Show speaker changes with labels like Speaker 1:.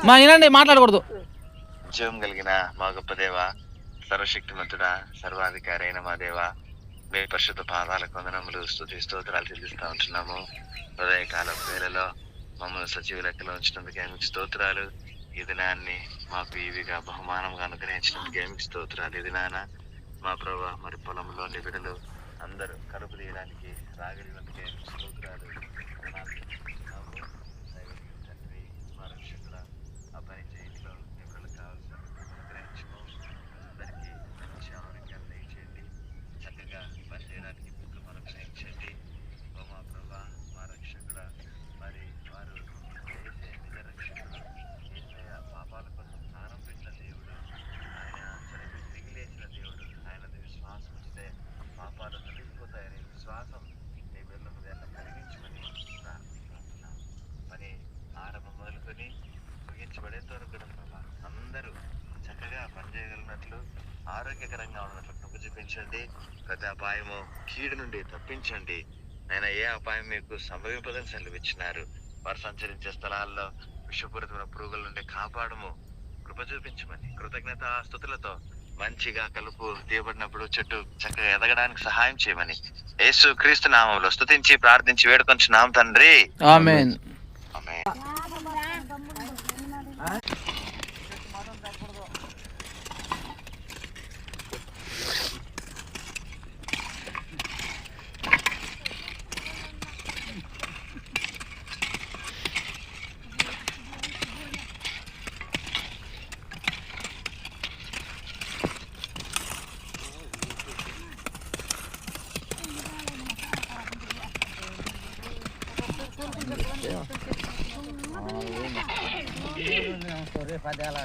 Speaker 1: మా వినండి, మాట్లాడకూడదు.
Speaker 2: జీవం కలిగిన మా గొప్ప దేవ, సర్వశక్తిమంతుడా, సర్వాధికారి అయిన మా దేవ, మీ పరిశుద్ధ పాదాలకు వందనములు, స్తుతి స్తోత్రాలు చెల్లిస్తూ ఉంటున్నాము. ఉదయకాల వేళలో మమ్మల్ని సజీవ లెక్కలో ఉంచినందుకే మీకు స్తోత్రాలు. ఈ దినాన్ని మాకు ఇవిగా బహుమానంగా అనుగ్రహించినందుకే మీకు స్తోత్రాలు. ఈ దినాన మా ప్రభా మరి పొలంలో బిడ్డలు అందరూ కలుపు తీయడానికి రాగలిగినందుకే మీకు స్తోత్రాలు. తండ్రి, మా రక్షకుడా, ఆ పని చేయట్లో నిపుణులకు కావాల్సిన అనుగ్రహించుకో. అందరికీ మంచి ఆరోగ్యాన్ని దయచేయండి. చక్కగా పని చేయడానికి బుద్ధులు అనుగ్రహించండి. ఓ మా ప్రభా, మా రక్షకుడా, మరి వారు చేసే నిజ రక్షకుడు యేసయ్య పాపాల కోసం ప్రాణం పెట్టిన దేవుడు. ఆయన చనిపోయి తిరిగి లేచిన దేవుడు. ఆయనది విశ్వాసం ఉంచితే పాపాలు తొలగిపోతాయనే విశ్వాసం నీ బిడ్డల హృదయాన్ని కలిగించమని ప్రార్థిస్తున్నాం. పని ఆరంభం మొదలుకొని ముగించబడేంత వరకు కూడా ప్రభా అందరూ చక్కగా పనిచేయగలిగినట్లు, ఆరోగ్యకరంగా ఉన్నట్లు కృప చూపించండి. ప్రతి అపాయము కీడు నుండి తప్పించండి. ఆయన ఏ అపాయం మీకు సంభవింపదని సెలవిచ్చినారు. వారు సంచరించే స్థలాల్లో విషపూరితమైన పురుగుల నుండి కాపాడము, కృప చూపించమని కృతజ్ఞత స్తుతులతో మంచిగా కలుపు తీయబడినప్పుడు చెట్టు చక్కగా ఎదగడానికి సహాయం చేయమని యేసు క్రీస్తు నామంలో స్తుతించి ప్రార్థించి వేడుకొంచున్నాం తండ్రి.
Speaker 1: ఆమేన్.
Speaker 2: ఆమేన్.
Speaker 3: రేపు 10 ఏళ్ళ